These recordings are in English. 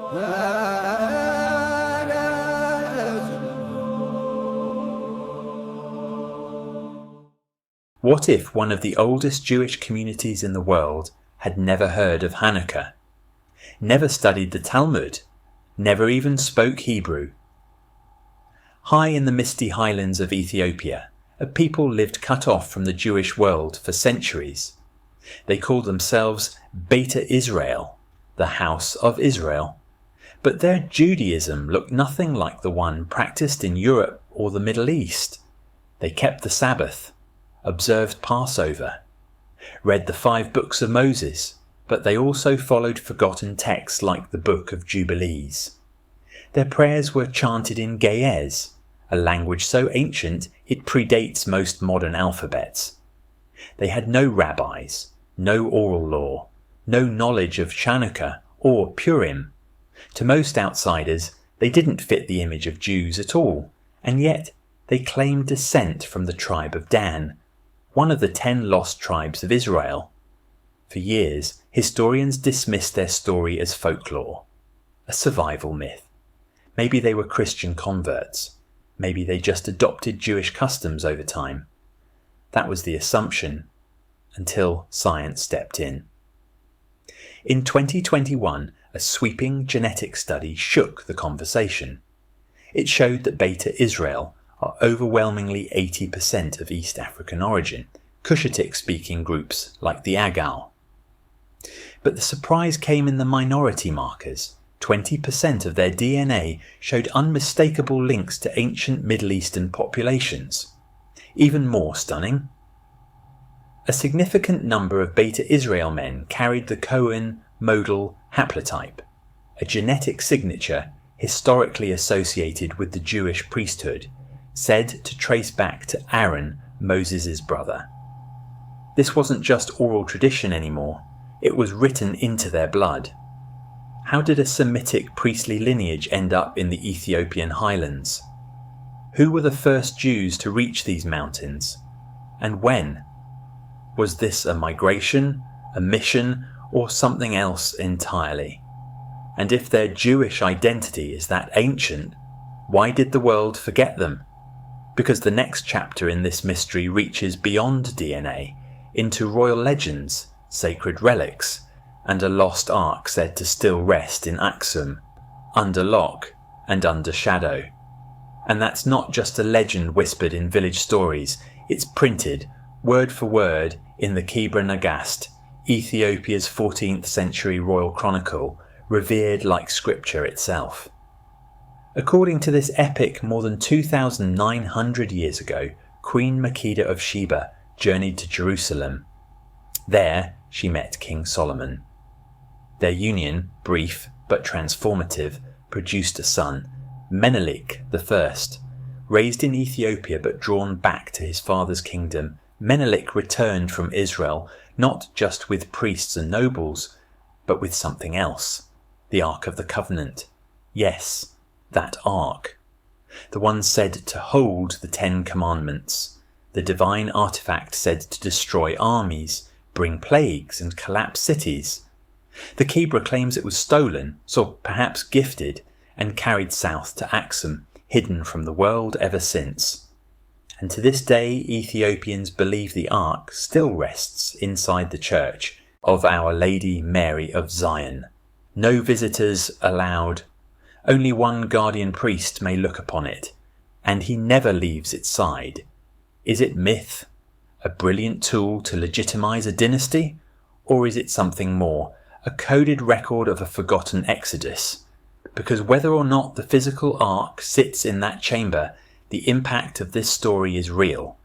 What if one of the oldest Jewish communities in the world had never heard of Hanukkah, never studied the Talmud, never even spoke Hebrew? High in the misty highlands of Ethiopia, a people lived cut off from the Jewish world for centuries. They called themselves Beta Israel, the House of Israel. But their Judaism looked nothing like the one practiced in Europe or the Middle East. They kept the Sabbath, observed Passover, read the 5 books of Moses, but they also followed forgotten texts like the Book of Jubilees. Their prayers were chanted in Ge'ez, a language so ancient it predates most modern alphabets. They had no rabbis, no oral law, no knowledge of Hanukkah or Purim. To most outsiders, they didn't fit the image of Jews at all, and yet they claimed descent from the tribe of Dan, one of the 10 lost tribes of Israel. For years, historians dismissed their story as folklore, a survival myth. Maybe they were Christian converts. Maybe they just adopted Jewish customs over time. That was the assumption, until science stepped in. In 2021, a sweeping genetic study shook the conversation. It showed that Beta Israel are overwhelmingly 80% of East African origin, Cushitic-speaking groups like the Agal. But the surprise came in the minority markers. 20% of their DNA showed unmistakable links to ancient Middle Eastern populations. Even more stunning, a significant number of Beta Israel men carried the Cohen modal haplotype, a genetic signature historically associated with the Jewish priesthood, said to trace back to Aaron, Moses' brother. This wasn't just oral tradition anymore, it was written into their blood. How did a Semitic priestly lineage end up in the Ethiopian highlands? Who were the first Jews to reach these mountains? And when? Was this a migration, a mission, or something else entirely? And if their Jewish identity is that ancient, why did the world forget them? Because the next chapter in this mystery reaches beyond DNA, into royal legends, sacred relics, and a lost ark said to still rest in Aksum, under lock and under shadow. And that's not just a legend whispered in village stories, it's printed, word for word, in the Kebra Nagast, Ethiopia's 14th century royal chronicle, revered like scripture itself. According to this epic, more than 2,900 years ago, Queen Makeda of Sheba journeyed to Jerusalem. There she met King Solomon. Their union, brief but transformative, produced a son, Menelik I. Raised in Ethiopia but drawn back to his father's kingdom, Menelik returned from Israel not just with priests and nobles, but with something else, the Ark of the Covenant. Yes, that Ark. The one said to hold the 10 Commandments, the divine artifact said to destroy armies, bring plagues and collapse cities. The Kebra claims it was stolen, so perhaps gifted, and carried south to Aksum, hidden from the world ever since. And to this day, Ethiopians believe the Ark still rests inside the church of Our Lady Mary of Zion. No visitors allowed. Only one guardian priest may look upon it, and he never leaves its side. Is it myth, a brilliant tool to legitimize a dynasty, or is it something more, a coded record of a forgotten exodus? Because whether or not the physical Ark sits in that chamber, the impact of this story is real.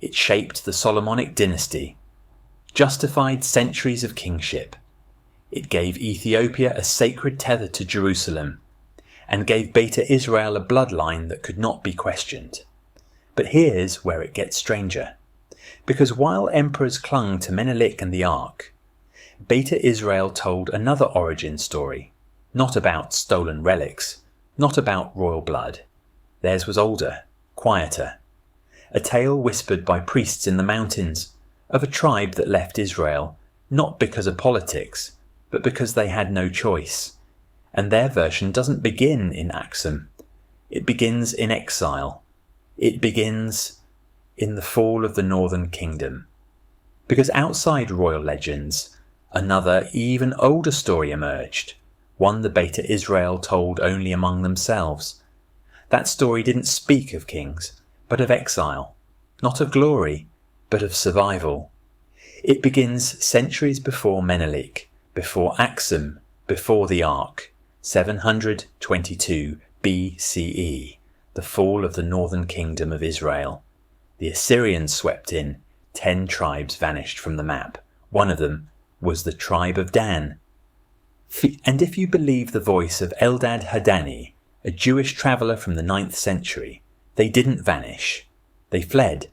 It shaped the Solomonic dynasty, justified centuries of kingship. It gave Ethiopia a sacred tether to Jerusalem, and gave Beta Israel a bloodline that could not be questioned. But here's where it gets stranger. Because while emperors clung to Menelik and the Ark, Beta Israel told another origin story, not about stolen relics, not about royal blood. Theirs was older, quieter. A tale whispered by priests in the mountains, of a tribe that left Israel, not because of politics, but because they had no choice. and their version doesn't begin in Axum. It begins in exile. It begins in the fall of the Northern Kingdom. Because outside royal legends, another, even older story emerged, one the Beta Israel told only among themselves. That story didn't speak of kings, but of exile, not of glory, but of survival. It begins centuries before Menelik, before Axum, before the Ark, 722 BCE, the fall of the northern kingdom of Israel. The Assyrians swept in, 10 tribes vanished from the map. One of them was the tribe of Dan. And if you believe the voice of Eldad Hadani, a Jewish traveller from the 9th century, they didn't vanish. They fled.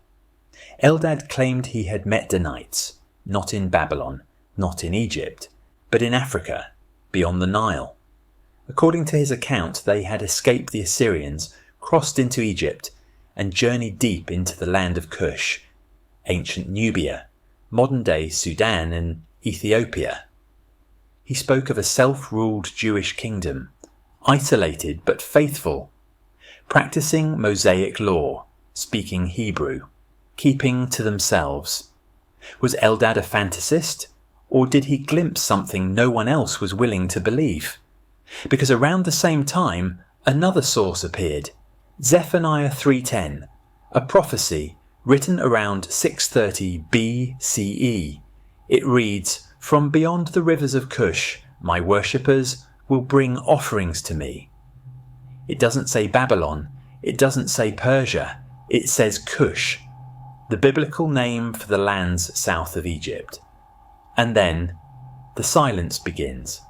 Eldad claimed he had met Danites, not in Babylon, not in Egypt, but in Africa, beyond the Nile. According to his account, they had escaped the Assyrians, crossed into Egypt, and journeyed deep into the land of Cush, ancient Nubia, modern-day Sudan and Ethiopia. He spoke of a self-ruled Jewish kingdom, isolated but faithful, practicing Mosaic law, speaking Hebrew, keeping to themselves. Was Eldad a fantasist, or did he glimpse something no one else was willing to believe? Because around the same time, another source appeared, Zephaniah 3:10, a prophecy written around 630 BCE. It reads, "From beyond the rivers of Cush, my worshippers will bring offerings to me." It doesn't say Babylon, it doesn't say Persia, it says Cush, the biblical name for the lands south of Egypt. And then the silence begins.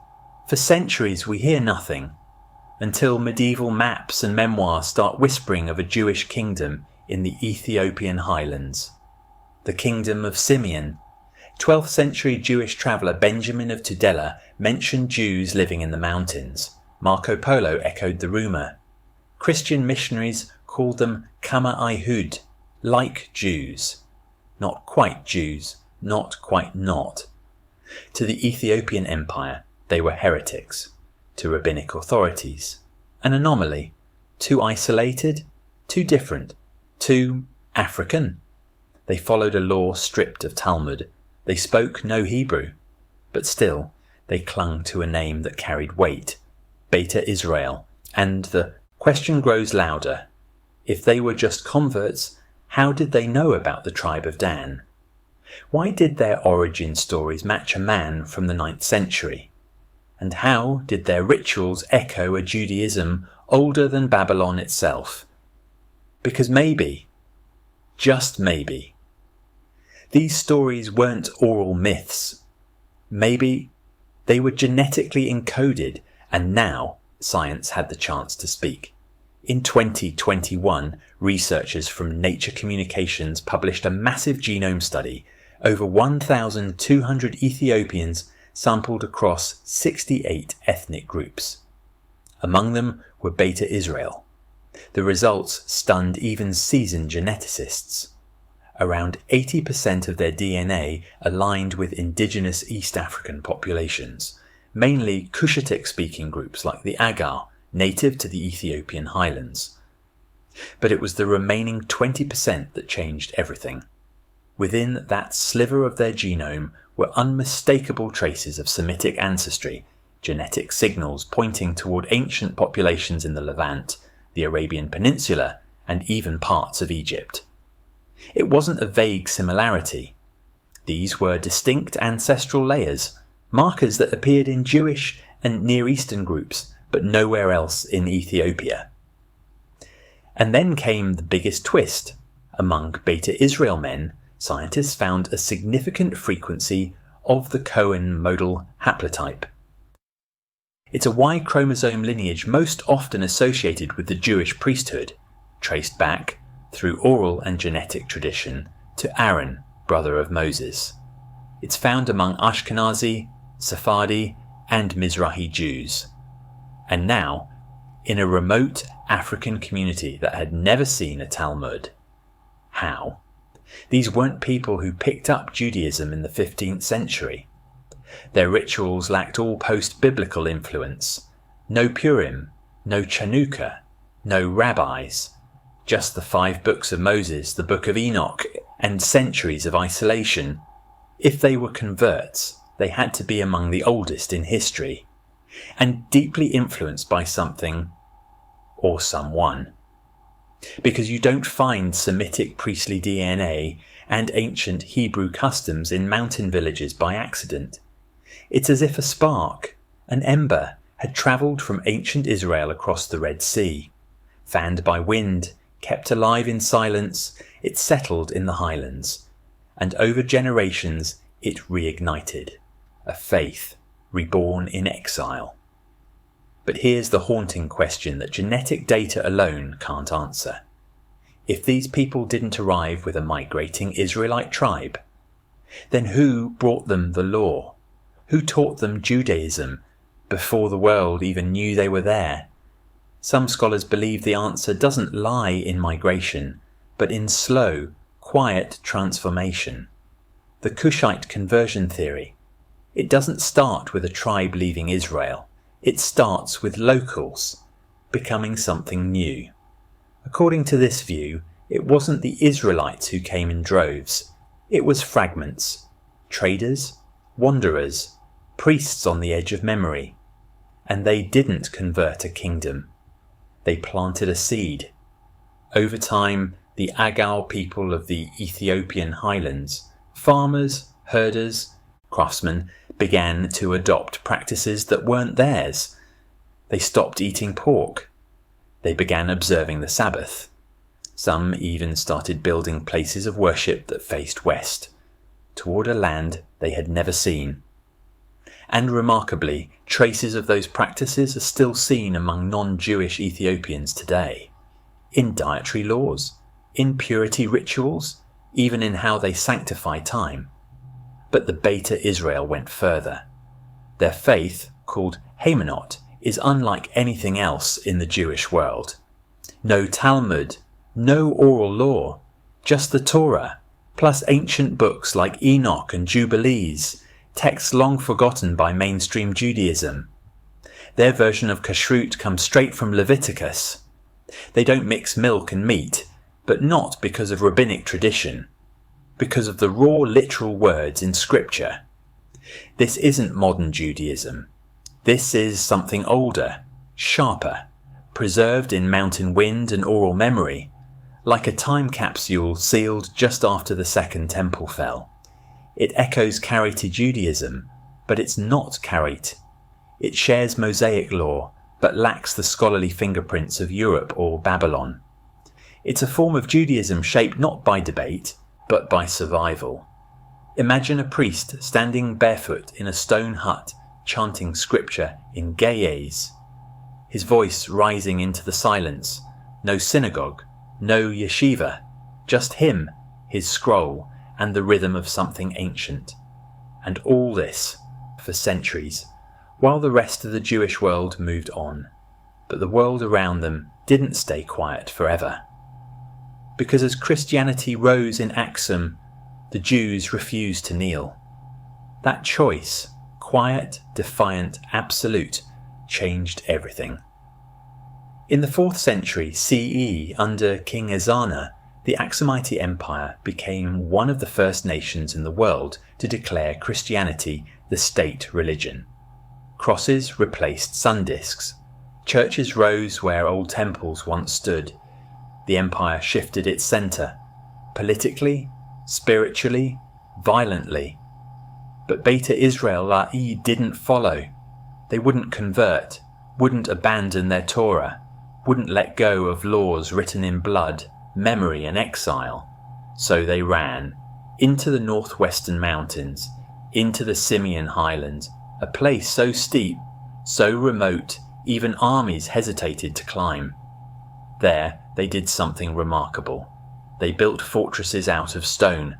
For centuries we hear nothing, until medieval maps and memoirs start whispering of a Jewish kingdom in the Ethiopian highlands. The kingdom of Simeon. 12th century Jewish traveller Benjamin of Tudela mentioned Jews living in the mountains. Marco Polo echoed the rumour. Christian missionaries called them Kama Ayhud, like Jews. Not quite Jews, not quite not. To the Ethiopian Empire, they were heretics. To rabbinic authorities, an anomaly. Too isolated, too different, too African. They followed a law stripped of Talmud. They spoke no Hebrew, but still they clung to a name that carried weight, Beta Israel. And the question grows louder. If they were just converts, how did they know about the tribe of Dan? Why did their origin stories match a man from the 9th century? And how did their rituals echo a Judaism older than Babylon itself? Because maybe, just maybe, these stories weren't oral myths. Maybe they were genetically encoded, and now science had the chance to speak. In 2021, researchers from Nature Communications published a massive genome study. Over 1,200 Ethiopians sampled across 68 ethnic groups. Among them were Beta Israel. The results stunned even seasoned geneticists. Around 80% of their DNA aligned with indigenous East African populations, mainly Cushitic-speaking groups like the Agar, native to the Ethiopian highlands. But it was the remaining 20% that changed everything. Within that sliver of their genome were unmistakable traces of Semitic ancestry, genetic signals pointing toward ancient populations in the Levant, the Arabian Peninsula, and even parts of Egypt. It wasn't a vague similarity. These were distinct ancestral layers, markers that appeared in Jewish and Near Eastern groups, but nowhere else in Ethiopia. And then came the biggest twist. Among Beta Israel men, scientists found a significant frequency of the Cohen modal haplotype. It's a Y chromosome lineage most often associated with the Jewish priesthood, traced back, through oral and genetic tradition, to Aaron, brother of Moses. It's found among Ashkenazi, Sephardi, and Mizrahi Jews. And now, in a remote African community that had never seen a Talmud. How? These weren't people who picked up Judaism in the 15th century. Their rituals lacked all post-biblical influence. No Purim, no Chanukah, no rabbis, just the 5 books of Moses, the book of Enoch, and centuries of isolation. If they were converts, they had to be among the oldest in history, and deeply influenced by something or someone. Because you don't find Semitic priestly DNA and ancient Hebrew customs in mountain villages by accident. It's as if a spark, an ember, had travelled from ancient Israel across the Red Sea. Fanned by wind, kept alive in silence, it settled in the highlands, and over generations it reignited, a faith reborn in exile. But here's the haunting question that genetic data alone can't answer. If these people didn't arrive with a migrating Israelite tribe, then who brought them the law? Who taught them Judaism before the world even knew they were there? Some scholars believe the answer doesn't lie in migration, but in slow, quiet transformation. The Cushite conversion theory. It doesn't start with a tribe leaving Israel. It starts with locals becoming something new. According to this view, it wasn't the Israelites who came in droves. It was fragments, traders, wanderers, priests on the edge of memory. And they didn't convert a kingdom. They planted a seed. Over time, the Agal people of the Ethiopian highlands, farmers, herders, craftsmen, began to adopt practices that weren't theirs. They stopped eating pork. They began observing the Sabbath. Some even started building places of worship that faced west, toward a land they had never seen. And remarkably, traces of those practices are still seen among non-Jewish Ethiopians today. In dietary laws, in purity rituals, even in how they sanctify time. But the Beta Israel went further. Their faith, called Haymanot, is unlike anything else in the Jewish world. No Talmud, no oral law, just the Torah, plus ancient books like Enoch and Jubilees, texts long forgotten by mainstream Judaism. Their version of kashrut comes straight from Leviticus. They don't mix milk and meat, but not because of rabbinic tradition, because of the raw literal words in scripture. This isn't modern Judaism. This is something older, sharper, preserved in mountain wind and oral memory, like a time capsule sealed just after the Second Temple fell. It echoes Karaite Judaism, but it's not Karaite. It shares Mosaic law, but lacks the scholarly fingerprints of Europe or Babylon. It's a form of Judaism shaped not by debate, but by survival. Imagine a priest standing barefoot in a stone hut, chanting scripture in Ge'ez, his voice rising into the silence. No synagogue, no yeshiva, just him, his scroll, and the rhythm of something ancient. And all this for centuries, while the rest of the Jewish world moved on. But the world around them didn't stay quiet forever. Because as Christianity rose in Aksum, the Jews refused to kneel. That choice, quiet, defiant, absolute, changed everything. In the 4th century CE, under King Ezana, the Aksumite Empire became one of the first nations in the world to declare Christianity the state religion. Crosses replaced sun discs. Churches rose where old temples once stood. The empire shifted its centre, politically, spiritually, violently. But Beta Israel La'i didn't follow. They wouldn't convert, wouldn't abandon their Torah, wouldn't let go of laws written in blood, memory and exile. So they ran into the northwestern mountains, into the Simeon highlands, a place so steep, so remote, even armies hesitated to climb. There they did something remarkable. They built fortresses out of stone,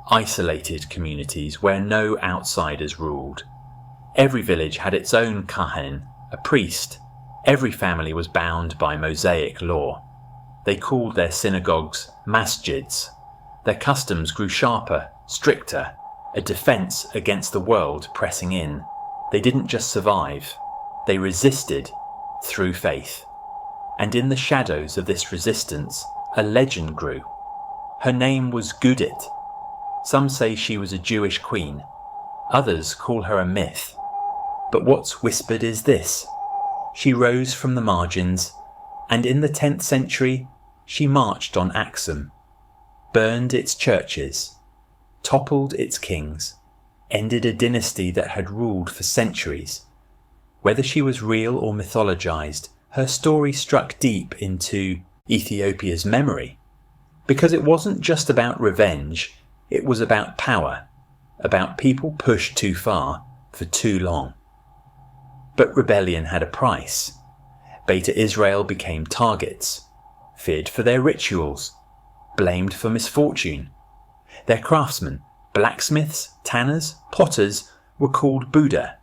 isolated communities where no outsiders ruled. Every village had its own kahen, a priest. Every family was bound by Mosaic law. They called their synagogues masjids. Their customs grew sharper, stricter, a defense against the world pressing in. They didn't just survive. They resisted, through faith. And in the shadows of this resistance, a legend grew. Her name was Judith. Some say she was a Jewish queen. Others call her a myth. But what's whispered is this. She rose from the margins, and in the 10th century, she marched on Axum, burned its churches, toppled its kings, ended a dynasty that had ruled for centuries. Whether she was real or mythologized, her story struck deep into Ethiopia's memory, because it wasn't just about revenge, it was about power, about people pushed too far for too long. But rebellion had a price. Beta Israel became targets, feared for their rituals, blamed for misfortune. Their craftsmen, blacksmiths, tanners, potters, were called Buddha,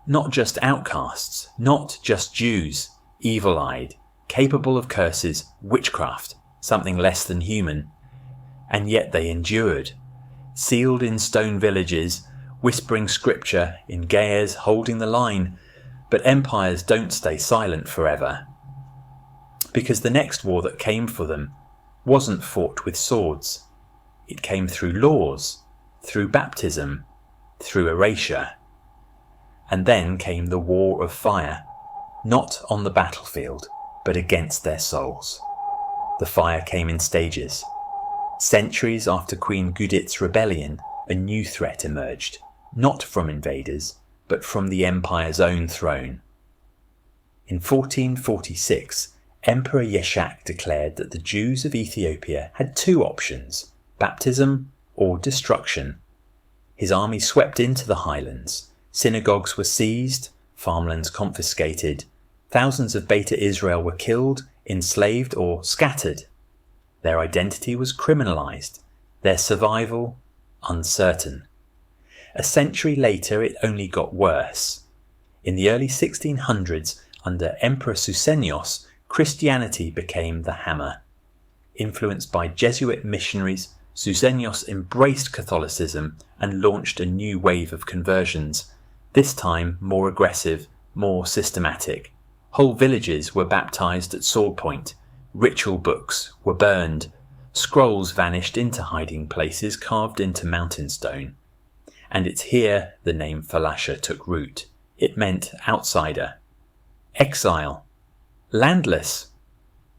not just outcasts, not just Jews, evil-eyed, capable of curses, witchcraft, something less than human. And yet they endured, sealed in stone villages, whispering scripture, in ge'ez holding the line. But empires don't stay silent forever, because the next war that came for them wasn't fought with swords. It came through laws, through baptism, through erasure. And then came the war of fire, not on the battlefield, but against their souls. The fire came in stages. Centuries after Queen Judith's rebellion, a new threat emerged, not from invaders, but from the empire's own throne. In 1446, Emperor Yeshak declared that the Jews of Ethiopia had two options, baptism or destruction. His army swept into the highlands. Synagogues were seized, farmlands confiscated. Thousands of Beta Israel were killed, enslaved or scattered. Their identity was criminalized, their survival uncertain. A century later, it only got worse. In the early 1600s, under Emperor Susenyos, Christianity became the hammer. Influenced by Jesuit missionaries, Susenyos embraced Catholicism and launched a new wave of conversions, this time more aggressive, more systematic. Whole villages were baptized at sword point, ritual books were burned, scrolls vanished into hiding places carved into mountain stone. And it's here the name Falasha took root. It meant outsider, exile, landless.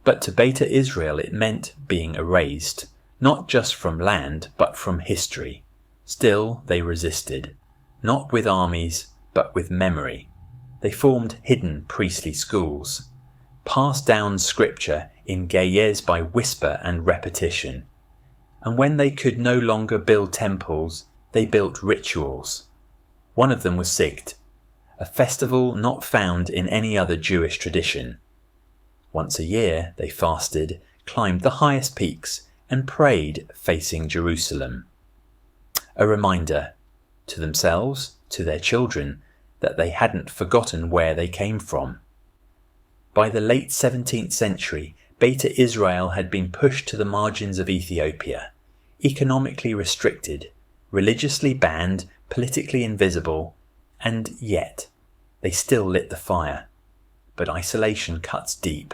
But to Beta Israel it meant being erased, not just from land, but from history. Still they resisted, not with armies, but with memory. They formed hidden priestly schools, passed down scripture in ge'ez by whisper and repetition. And when they could no longer build temples, they built rituals. One of them was Sigd, a festival not found in any other Jewish tradition. Once a year they fasted, climbed the highest peaks, and prayed facing Jerusalem. A reminder, to themselves, to their children, that they hadn't forgotten where they came from. By the late 17th century, Beta Israel had been pushed to the margins of Ethiopia, economically restricted, religiously banned, politically invisible, and yet they still lit the fire. But isolation cuts deep.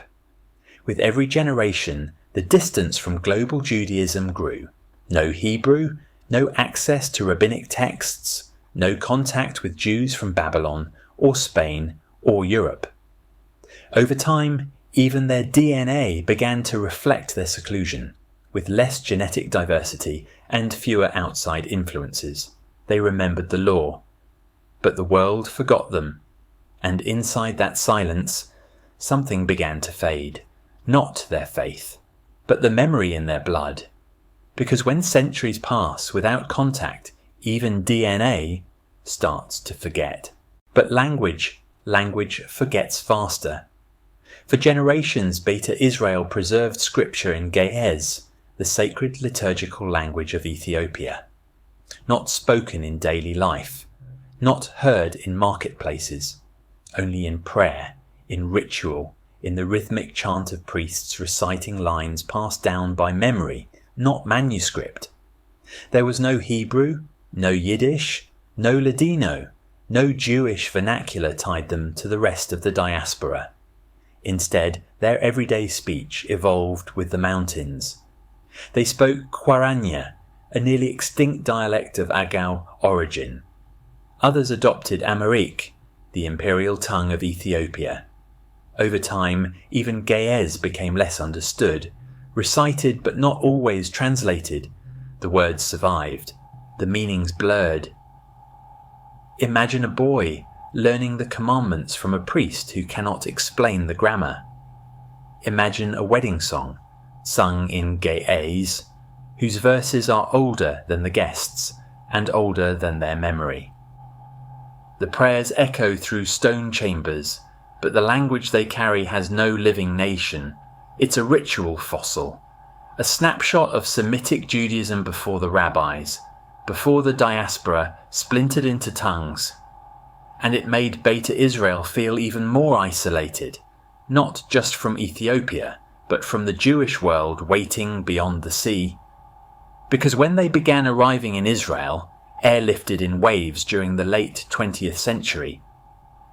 With every generation, the distance from global Judaism grew. No Hebrew, no access to rabbinic texts, no contact with Jews from Babylon or Spain or Europe. Over time, even their DNA began to reflect their seclusion. With less genetic diversity and fewer outside influences, they remembered the law. But the world forgot them, and inside that silence, something began to fade. Not their faith, but the memory in their blood. Because when centuries pass without contact, even DNA starts to forget. But language forgets faster. For generations, Beta Israel preserved scripture in ge'ez, the sacred liturgical language of Ethiopia. Not spoken in daily life, not heard in marketplaces, only in prayer, in ritual, in the rhythmic chant of priests reciting lines passed down by memory, not manuscript. There was no Hebrew, no Yiddish, no Ladino, no Jewish vernacular tied them to the rest of the diaspora. Instead, their everyday speech evolved with the mountains. They spoke Guaranya, a nearly extinct dialect of Agau origin. Others adopted Amharic, the imperial tongue of Ethiopia. Over time, even Ge'ez became less understood, recited but not always translated. The words survived, the meanings blurred. Imagine a boy learning the commandments from a priest who cannot explain the grammar. Imagine a wedding song, sung in Ge'ez, whose verses are older than the guests and older than their memory. The prayers echo through stone chambers, but the language they carry has no living nation. It's a ritual fossil, a snapshot of Semitic Judaism before the rabbis, before the diaspora splintered into tongues. And it made Beta Israel feel even more isolated, not just from Ethiopia, but from the Jewish world waiting beyond the sea. Because when they began arriving in Israel, airlifted in waves during the late 20th century,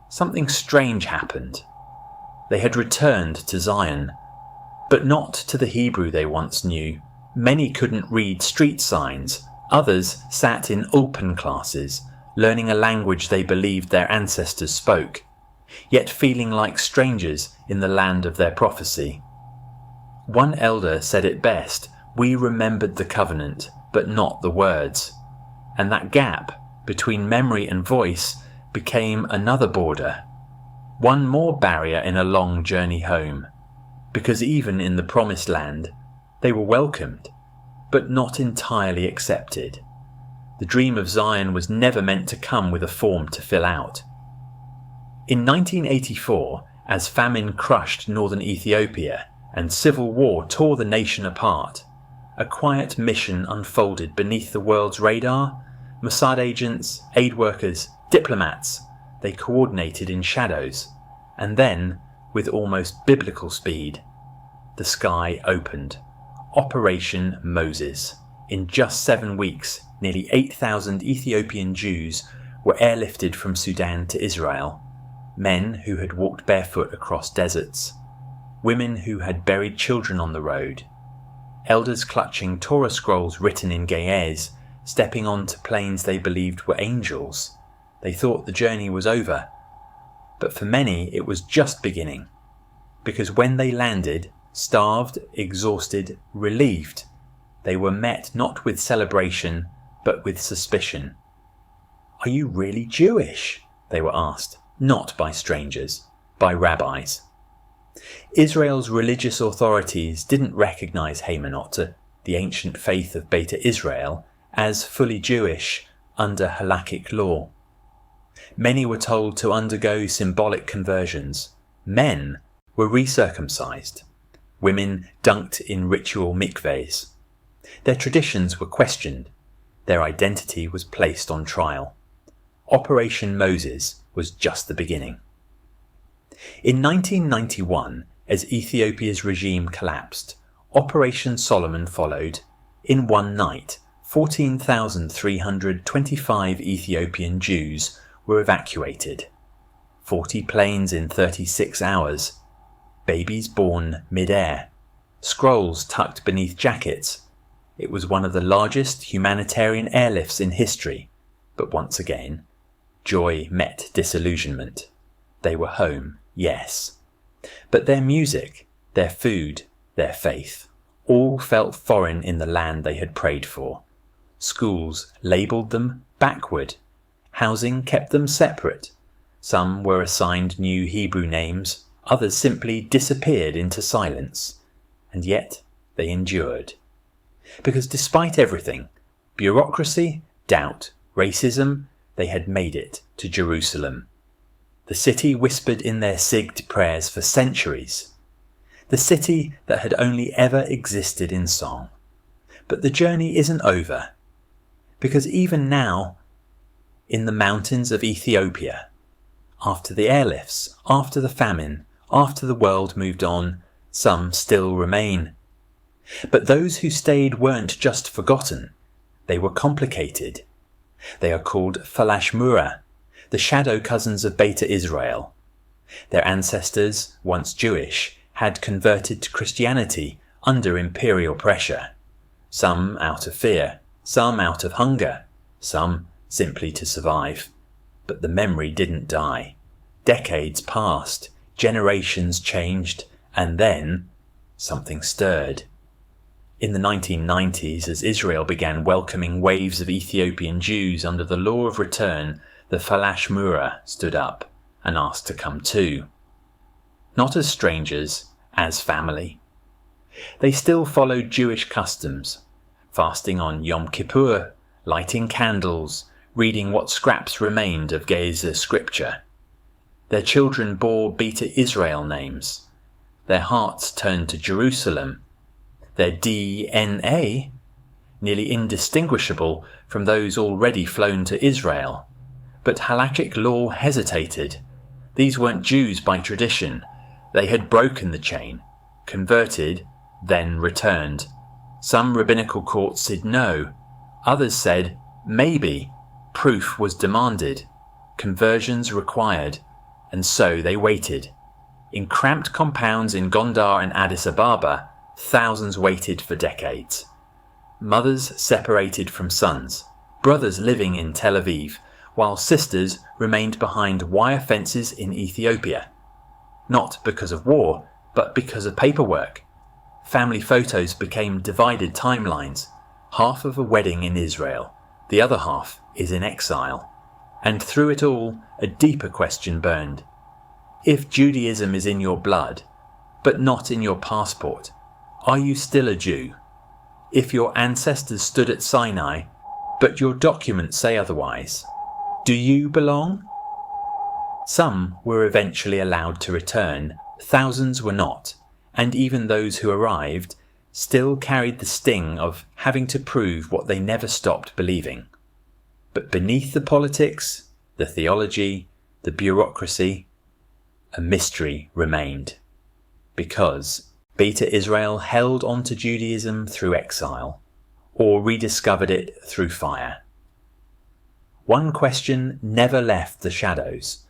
something strange happened. They had returned to Zion, but not to the Hebrew they once knew. Many couldn't read street signs. Others sat in Ulpan classes, learning a language they believed their ancestors spoke, yet feeling like strangers in the land of their prophecy. One elder said it best: "We remembered the covenant, but not the words." And that gap between memory and voice became another border, one more barrier in a long journey home, because even in the promised land, they were welcomed, but not entirely accepted. The dream of Zion was never meant to come with a form to fill out. In 1984, as famine crushed northern Ethiopia and civil war tore the nation apart, a quiet mission unfolded beneath the world's radar. Mossad agents, aid workers, diplomats, they coordinated in shadows. And then, with almost biblical speed, the sky opened. Operation Moses. In just 7 weeks, nearly 8,000 Ethiopian Jews were airlifted from Sudan to Israel. Men who had walked barefoot across deserts. Women who had buried children on the road. Elders clutching Torah scrolls written in Ge'ez, stepping onto planes they believed were angels. They thought the journey was over. But for many it was just beginning. Because when they landed, starved, exhausted, relieved, they were met not with celebration, but with suspicion. "Are you really Jewish?" they were asked, not by strangers, by rabbis. Israel's religious authorities didn't recognize Haymanot, the ancient faith of Beta Israel, as fully Jewish under halakhic law. Many were told to undergo symbolic conversions. Men were recircumcised. Women dunked in ritual mikvehs. Their traditions were questioned. Their identity was placed on trial. Operation Moses was just the beginning. In 1991, as Ethiopia's regime collapsed, Operation Solomon followed. In one night, 14,325 Ethiopian Jews were evacuated. 40 planes in 36 hours. Babies born mid-air. Scrolls tucked beneath jackets. It was one of the largest humanitarian airlifts in history. But once again, joy met disillusionment. They were home, yes. But their music, their food, their faith, all felt foreign in the land they had prayed for. Schools labelled them backward. Housing kept them separate. Some were assigned new Hebrew names, others simply disappeared into silence. And yet they endured. Because despite everything, bureaucracy, doubt, racism, they had made it to Jerusalem. The city whispered in their sigged prayers for centuries. The city that had only ever existed in song. But the journey isn't over. Because even now, in the mountains of Ethiopia, after the airlifts, after the famine, after the world moved on, some still remain. But those who stayed weren't just forgotten. They were complicated. They are called Falashmura, the shadow cousins of Beta Israel. Their ancestors, once Jewish, had converted to Christianity under imperial pressure, some out of fear, some out of hunger, some simply to survive. But the memory didn't die. Decades passed, generations changed, and then something stirred. In the 1990s, as Israel began welcoming waves of Ethiopian Jews under the law of return, the Falash Mura stood up and asked to come too. Not as strangers, as family. They still followed Jewish customs, fasting on Yom Kippur, lighting candles, reading what scraps remained of Gezer scripture. Their children bore Beta Israel names. Their hearts turned to Jerusalem. Their DNA, nearly indistinguishable from those already flown to Israel. But halakhic law hesitated. These weren't Jews by tradition. They had broken the chain, converted, then returned. Some rabbinical courts said no. Others said maybe. Proof was demanded. Conversions required. And so they waited. In cramped compounds in Gondar and Addis Ababa, thousands waited for decades. Mothers separated from sons, brothers living in Tel Aviv, while sisters remained behind wire fences in Ethiopia. Not because of war, but because of paperwork. Family photos became divided timelines. Half of a wedding in Israel, the other half is in exile. And through it all, a deeper question burned. If Judaism is in your blood, but not in your passport, are you still a Jew? If your ancestors stood at Sinai, but your documents say otherwise, do you belong? Some were eventually allowed to return, thousands were not, and even those who arrived still carried the sting of having to prove what they never stopped believing. But beneath the politics, the theology, the bureaucracy, a mystery remained. Because Beta Israel held on to Judaism through exile, or rediscovered it through fire. One question never left the shadows.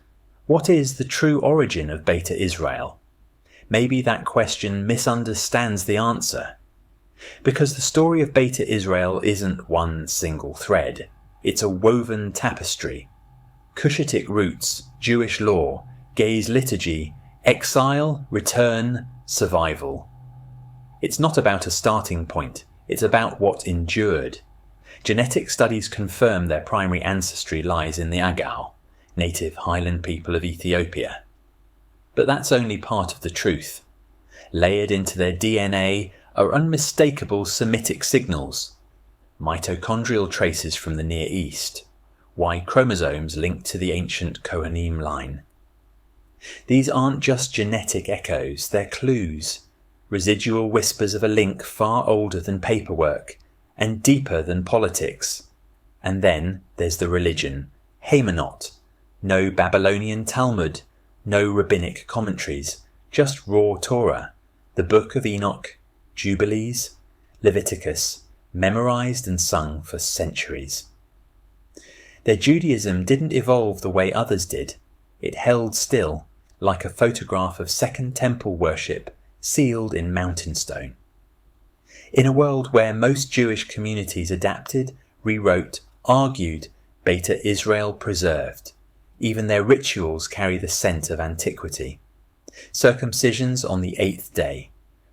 What is the true origin of Beta Israel? Maybe that question misunderstands the answer. Because the story of Beta Israel isn't one single thread. It's a woven tapestry. Cushitic roots, Jewish law, Gaze liturgy, exile, return, survival. It's not about a starting point, it's about what endured. Genetic studies confirm their primary ancestry lies in the Agau, native highland people of Ethiopia. But that's only part of the truth. Layered into their DNA are unmistakable Semitic signals, mitochondrial traces from the Near East, Y chromosomes linked to the ancient Kohanim line. These aren't just genetic echoes, they're clues, residual whispers of a link far older than paperwork and deeper than politics. And then there's the religion, Haymanot, no Babylonian Talmud, no rabbinic commentaries, just raw Torah, the Book of Enoch, Jubilees, Leviticus, memorized and sung for centuries. Their Judaism didn't evolve the way others did. It held still, like a photograph of Second Temple worship sealed in mountain stone. In a world where most Jewish communities adapted, rewrote, argued, Beta Israel preserved. Even their rituals carry the scent of antiquity. Circumcisions on the 8th day,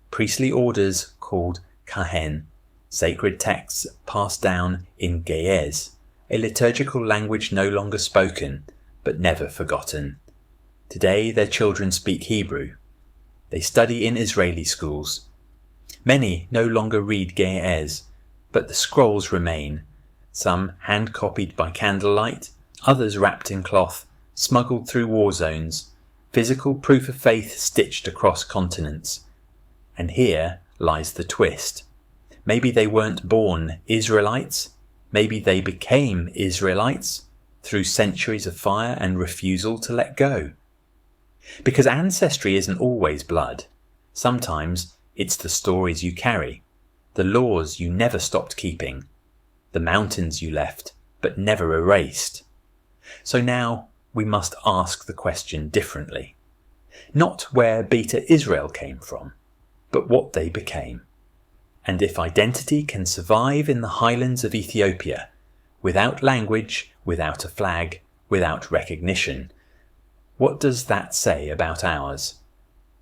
priestly orders called kahen, sacred texts passed down in ge'ez, a liturgical language no longer spoken, but never forgotten. Today their children speak Hebrew. They study in Israeli schools. Many no longer read ge'ez, but the scrolls remain, some hand-copied by candlelight, others wrapped in cloth, smuggled through war zones, physical proof of faith stitched across continents. And here lies the twist. Maybe they weren't born Israelites, maybe they became Israelites through centuries of fire and refusal to let go. Because ancestry isn't always blood. Sometimes it's the stories you carry, the laws you never stopped keeping, the mountains you left but never erased. So now we must ask the question differently. Not where Beta Israel came from, but what they became. And if identity can survive in the highlands of Ethiopia, without language, without a flag, without recognition, what does that say about ours?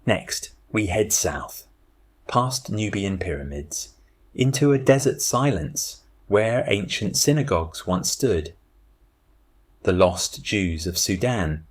Next, we head south, past Nubian pyramids, into a desert silence where ancient synagogues once stood. The lost Jews of Sudan